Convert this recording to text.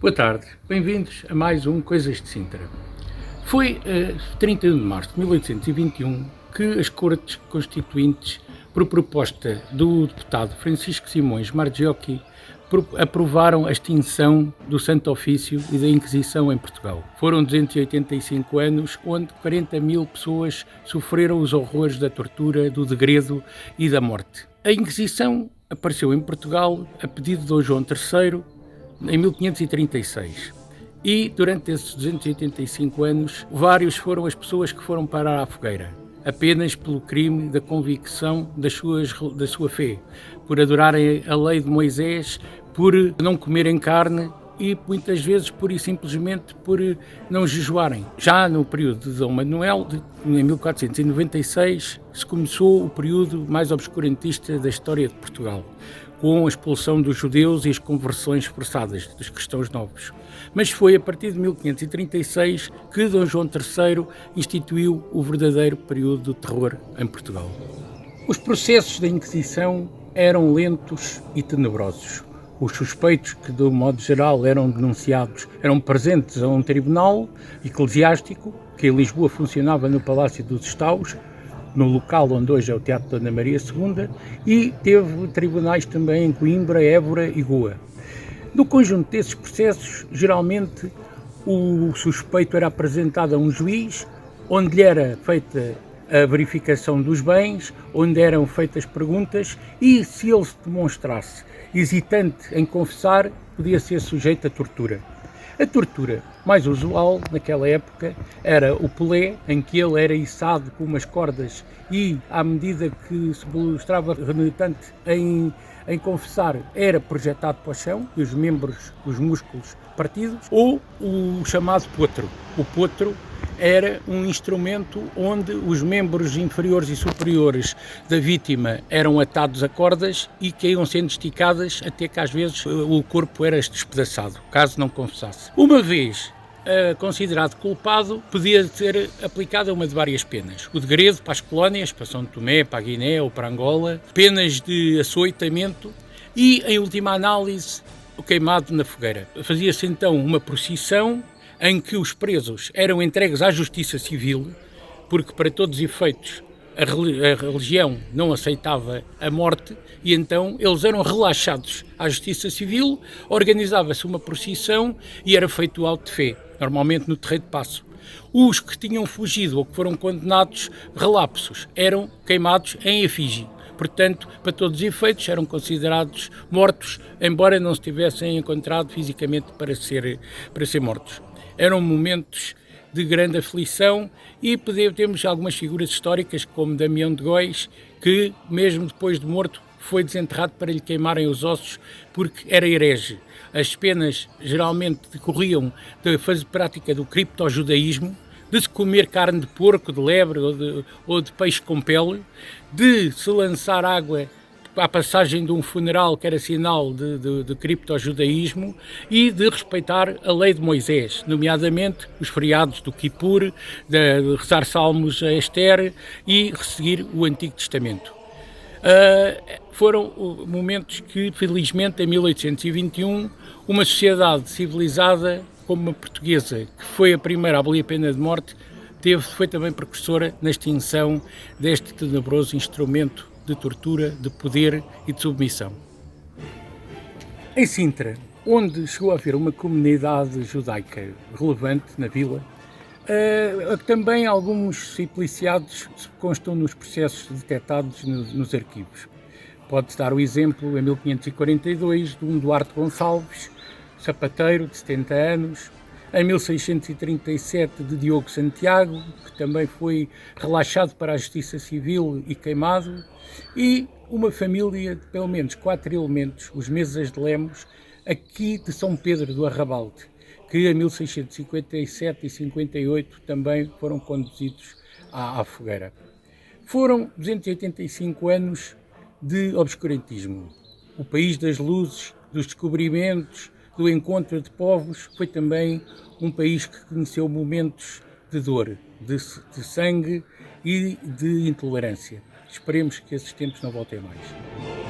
Boa tarde, bem-vindos a mais um Coisas de Sintra. Foi 31 de março de 1821 que as Cortes Constituintes, por proposta do deputado Francisco Simões Margiocchi, aprovaram a extinção do Santo Ofício e da Inquisição em Portugal. Foram 285 anos onde 40 mil pessoas sofreram os horrores da tortura, do degredo e da morte. A Inquisição apareceu em Portugal a pedido de Dom João III em 1536. E durante esses 285 anos, vários foram as pessoas que foram parar à fogueira, apenas pelo crime da convicção da sua fé, por adorarem a lei de Moisés, por não comerem carne e muitas vezes pura e simplesmente por não jejuarem. Já no período de Dom Manuel, em 1496, se começou o período mais obscurantista da história de Portugal, com a expulsão dos judeus e as conversões forçadas dos cristãos novos. Mas foi a partir de 1536 que Dom João III instituiu o verdadeiro período do terror em Portugal. Os processos da Inquisição eram lentos e tenebrosos. Os suspeitos que, de um modo geral, eram denunciados eram presentes a um tribunal eclesiástico, que em Lisboa funcionava no Palácio dos Estaus, no local onde hoje é o Teatro Dona Maria II, e teve tribunais também em Coimbra, Évora e Goa. No conjunto desses processos, geralmente o suspeito era apresentado a um juiz, onde lhe era feita a verificação dos bens, onde eram feitas perguntas, e se ele se demonstrasse hesitante em confessar, podia ser sujeito a tortura. A tortura mais usual naquela época era o pelé, em que ele era içado com umas cordas e, à medida que se mostrava renitente em confessar, era projetado para o chão e os membros, os músculos partidos, ou o chamado potro. O potro era um instrumento onde os membros inferiores e superiores da vítima eram atados a cordas e que iam sendo esticadas até que às vezes o corpo era despedaçado, caso não confessasse. Uma vez considerado culpado, podia ser aplicada uma de várias penas. O degredo para as colónias, para São Tomé, para a Guiné ou para Angola, penas de açoitamento e, em última análise, o queimado na fogueira. Fazia-se então uma procissão em que os presos eram entregues à justiça civil, porque para todos os efeitos a religião não aceitava a morte, e então eles eram relaxados à justiça civil, organizava-se uma procissão e era feito o auto de fé, normalmente no Terreiro de Paço. Os que tinham fugido ou que foram condenados relapsos eram queimados em efígie. Portanto, para todos os efeitos, eram considerados mortos, embora não se tivessem encontrado fisicamente para ser mortos. Eram momentos de grande aflição e temos algumas figuras históricas, como Damião de Góis, que, mesmo depois de morto, foi desenterrado para lhe queimarem os ossos porque era herege. As penas geralmente decorriam da prática do criptojudaísmo, de se comer carne de porco, de lebre ou de peixe com pele, de se lançar água à passagem de um funeral que era sinal de criptojudaísmo e de respeitar a lei de Moisés, nomeadamente os feriados do Kippur, de rezar salmos a Esther e seguir o Antigo Testamento. Foram momentos que, felizmente, em 1821, uma sociedade civilizada como a portuguesa, que foi a primeira a abolir a pena de morte, foi também precursora na extinção deste tenebroso instrumento de tortura, de poder e de submissão. Em Sintra, onde chegou a haver uma comunidade judaica relevante na vila, também alguns simpliciados constam nos processos detectados nos arquivos. Pode-se dar o exemplo, em 1542, de um Duarte Gonçalves, sapateiro de 70 anos, em 1637 de Diogo Santiago, que também foi relaxado para a justiça civil e queimado, e uma família de pelo menos 4 elementos, os Mesas de Lemos, aqui de São Pedro do Arrabalde, que em 1657 e 58 também foram conduzidos à fogueira. Foram 285 anos de obscurantismo. O país das luzes, dos descobrimentos, do encontro de povos, foi também um país que conheceu momentos de dor, de sangue e de intolerância. Esperemos que esses tempos não voltem mais.